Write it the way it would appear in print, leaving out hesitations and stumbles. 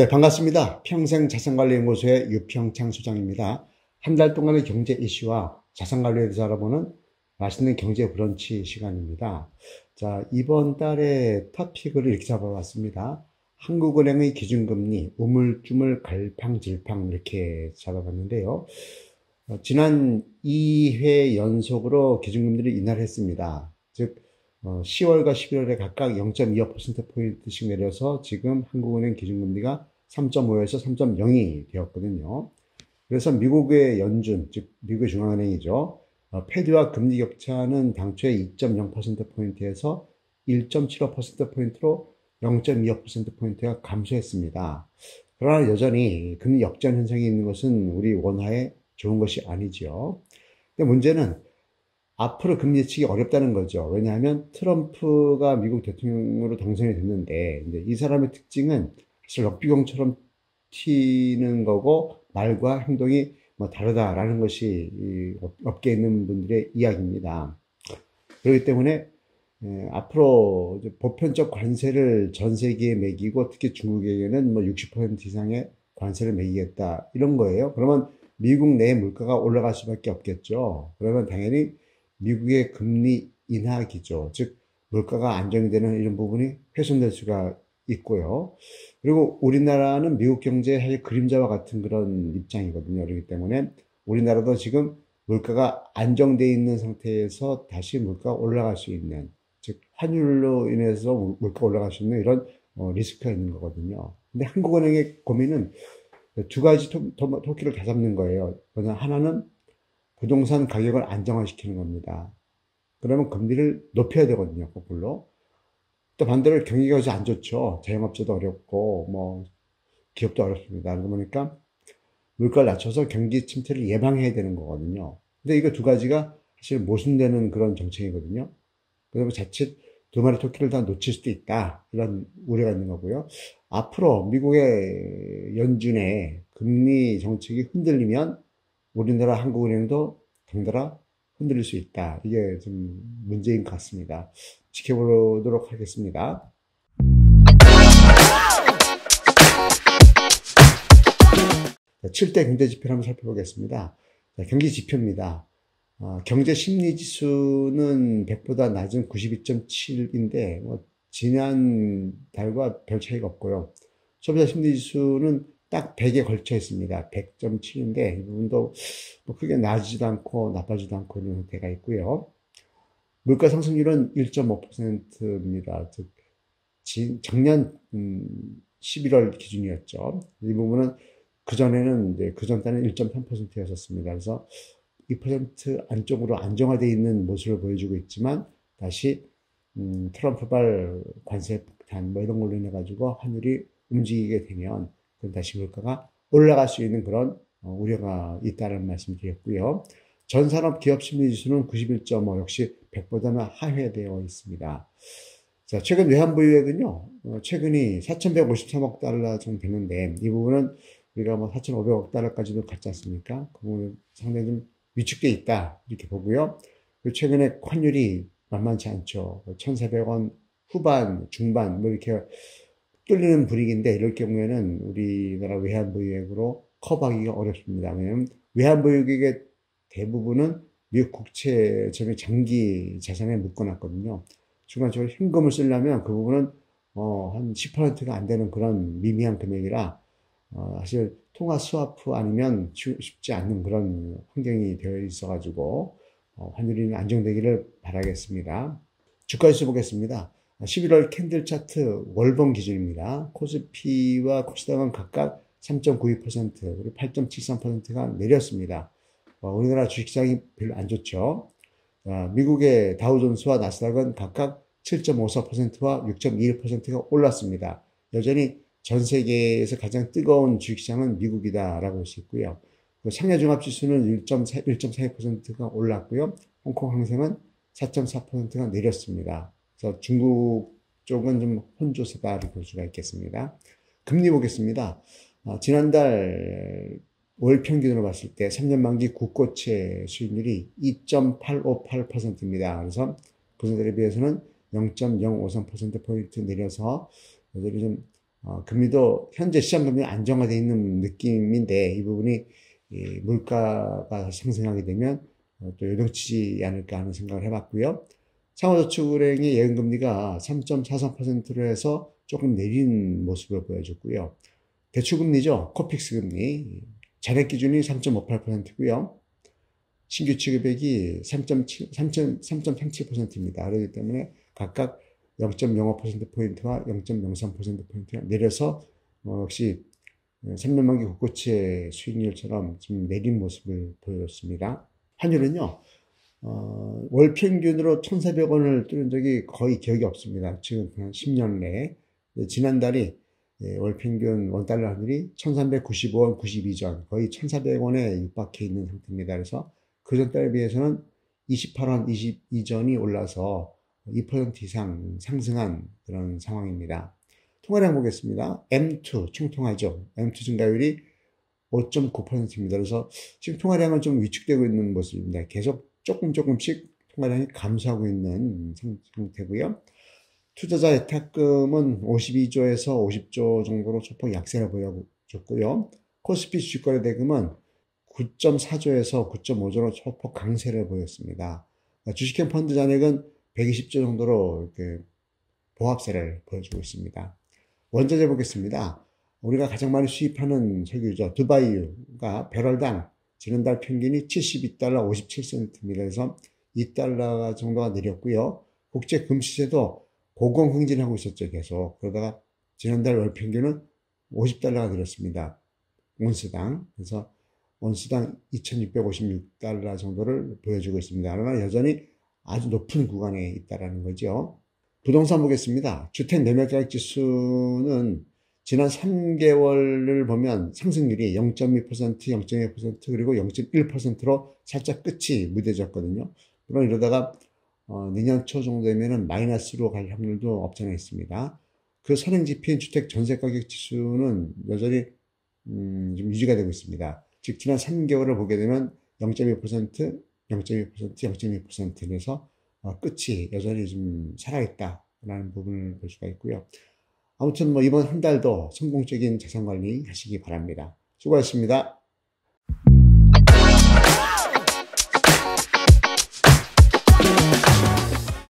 네, 반갑습니다. 평생자산관리연구소의 유평창 소장입니다. 한 달 동안의 경제 이슈와 자산관리에 대해서 알아보는 맛있는 경제 브런치 시간입니다. 자, 이번 달의 토픽을 이렇게 잡아봤습니다. 한국은행의 기준금리 우물쭈물 갈팡질팡 이렇게 잡아봤는데요. 지난 2회 연속으로 기준금리를 인하했습니다. 즉 10월과 11월에 각각 0.25%포인트씩 내려서 지금 한국은행 기준금리가 3.5에서 3.0이 되었거든요. 그래서 미국의 연준, 즉 미국의 중앙은행이죠. 패드와 금리 격차는 당초에 2.0%포인트에서 1.75%포인트로 0.25%포인트가 감소했습니다. 그러나 여전히 금리 역전 현상이 있는 것은 우리 원화에 좋은 것이 아니죠. 근데 문제는 앞으로 금리 예측이 어렵다는 거죠. 왜냐하면 트럼프가 미국 대통령으로 당선이 됐는데, 이제 이 사람의 특징은 사실 럭비공처럼 튀는 거고, 말과 행동이 뭐 다르다라는 것이 이 업계에 있는 분들의 이야기입니다. 그렇기 때문에 앞으로 이제 보편적 관세를 전 세계에 매기고, 특히 중국에게는 뭐 60% 이상의 관세를 매기겠다 이런 거예요. 그러면 미국 내 물가가 올라갈 수밖에 없겠죠. 그러면 당연히 미국의 금리 인하 기조, 즉 물가가 안정되는 이런 부분이 훼손될 수가 있고요. 그리고 우리나라는 미국 경제의 사실 그림자와 같은 그런 입장이거든요. 그렇기 때문에 우리나라도 지금 물가가 안정되어 있는 상태에서 다시 물가가 올라갈 수 있는, 즉 환율로 인해서 물가가 올라갈 수 있는 이런 리스크가 있는 거거든요. 근데 한국은행의 고민은 두 가지 토끼를 다 잡는 거예요. 하나는 부동산 가격을 안정화시키는 겁니다. 그러면 금리를 높여야 되거든요, 거꾸로. 또 반대로 경기가 요새 안 좋죠. 자영업자도 어렵고, 뭐, 기업도 어렵습니다. 그러다 보니까 물가를 낮춰서 경기 침체를 예방해야 되는 거거든요. 근데 이거 두 가지가 사실 모순되는 그런 정책이거든요. 그러면 자칫 두 마리 토끼를 다 놓칠 수도 있다. 이런 우려가 있는 거고요. 앞으로 미국의 연준의 금리 정책이 흔들리면 우리나라 한국은행도 덩달아 흔들릴 수 있다. 이게 좀 문제인 것 같습니다. 지켜보도록 하겠습니다. 7대 경제지표를 한번 살펴보겠습니다. 경기 지표입니다. 경제 심리 지수는 100보다 낮은 92.7인데 지난 달과 별 차이가 없고요. 소비자 심리 지수는 딱 100에 걸쳐 있습니다. 100.7인데 이 부분도 뭐 크게 나아지지도 않고 나빠지도 않고 이런 상태가 있고요. 물가 상승률은 1.5%입니다. 즉 작년 11월 기준이었죠. 이 부분은 그전에는 이제 그전 달은 1.3%였었습니다. 그래서 2% 안쪽으로 안정화되어 있는 모습을 보여주고 있지만 다시 트럼프발 관세 폭탄 뭐 이런 걸로 인해 가지고 환율이 움직이게 되면 그럼 다시 물가가 올라갈 수 있는 그런 우려가 있다는 말씀 드렸고요. 전산업 기업 심리 지수는 91.5 역시 100보다는 하회되어 있습니다. 자, 최근 외환보유액은요, 최근이 4,153억 달러 정도 되는데, 이 부분은 우리가 뭐 4,500억 달러까지도 갔지 않습니까? 그 부분은 상당히 좀 위축되어 있다. 이렇게 보고요. 그리고 최근에 환율이 만만치 않죠. 1,400원 후반, 중반, 뭐 이렇게 뚫리는 분위기인데, 이럴 경우에는 우리나라 외환보유액으로 커버하기가 어렵습니다. 왜냐하면 외환보유액의 대부분은 미국 국채처럼 장기 자산에 묶어놨거든요. 중간적으로 현금을 쓰려면 그 부분은 한 10%가 안 되는 그런 미미한 금액이라 사실 통화 스와프 아니면 쉽지 않는 그런 환경이 되어 있어가지고 환율이 안정되기를 바라겠습니다. 주가지수 보겠습니다. 11월 캔들 차트 월봉 기준입니다. 코스피와 코스닥은 각각 3.92% 그리고 8.73%가 내렸습니다. 우리나라 주식시장이 별로 안 좋죠. 미국의 다우존스와 나스닥은 각각 7.54%와 6.21%가 올랐습니다. 여전히 전 세계에서 가장 뜨거운 주식시장은 미국이다라고 볼 수 있고요. 상해종합지수는 1.42%가 올랐고요. 홍콩 항생은 4.4%가 내렸습니다. 그래서 중국 쪽은 좀 혼조세다 이렇게 볼 수가 있겠습니다. 금리 보겠습니다. 지난달 월 평균으로 봤을 때 3년 만기 국고채 수익률이 2.858%입니다. 그래서 그전달에 비해서는 0.053%포인트 내려서 여전히 좀 금리도 현재 시장금리 안정화되어 있는 느낌인데 이 부분이 물가가 상승하게 되면 또 요동치지 않을까 하는 생각을 해봤고요. 상호저축은행의 예금금리가 3.43%로 해서 조금 내린 모습을 보여줬고요. 대출금리죠. 코픽스 금리. 잔액 기준이 3.58%고요. 신규 취급액이 3.37%입니다. 그렇기 때문에 각각 0.05%포인트와 0.03%포인트가 내려서 역시 3년 만기 국고채 수익률처럼 좀 내린 모습을 보여줬습니다. 환율은요. 월 평균으로 1,400원을 뚫은 적이 거의 기억이 없습니다. 지금 한 10년 내에. 지난달이 월 평균 원달러 환율이 1,395원 92전, 거의 1,400원에 육박해 있는 상태입니다. 그래서 그전 달에 비해서는 28원 22전이 올라서 2% 이상 상승한 그런 상황입니다. 통화량 보겠습니다. M2 총통화죠. M2 증가율이 5.9%입니다. 그래서 지금 통화량은 좀 위축되고 있는 모습입니다. 계속 조금씩 통화량이 감소하고 있는 상태고요. 투자자 예탁금은 52조에서 50조 정도로 소폭 약세를 보여줬고요. 코스피 주식거래 대금은 9.4조에서 9.5조로 소폭 강세를 보였습니다. 주식형 펀드 잔액은 120조 정도로 이렇게 보합세를 보여주고 있습니다. 원자재 보겠습니다. 우리가 가장 많이 수입하는 석유죠. 두바이유가 배럴당 지난달 평균이 72달러 57센트입니다. 그래서 2달러 정도가 내렸고요. 국제 금시세도 고공행진하고 있었죠. 계속. 그러다가 지난달 월 평균은 50달러가 내렸습니다. 온스당. 그래서 온스당 2656달러 정도를 보여주고 있습니다. 그러나 여전히 아주 높은 구간에 있다는 거죠. 부동산 보겠습니다. 주택 매매가격 지수는 지난 3개월을 보면 상승률이 0.2%, 0.2% 그리고 0.1%로 살짝 끝이 무뎌졌거든요. 물론 이러다가 내년 초 정도 되면은 마이너스로 갈 확률도 없잖아 있습니다. 그 선행지표인 주택 전세가격 지수는 여전히 좀 유지가 되고 있습니다. 즉 지난 3개월을 보게 되면 0.2%, 0.2%, 0.2% 그래서 끝이 여전히 좀 살아있다라는 부분을 볼 수가 있고요. 아무튼 이번 한 달도 성공적인 자산관리 하시기 바랍니다. 수고하셨습니다.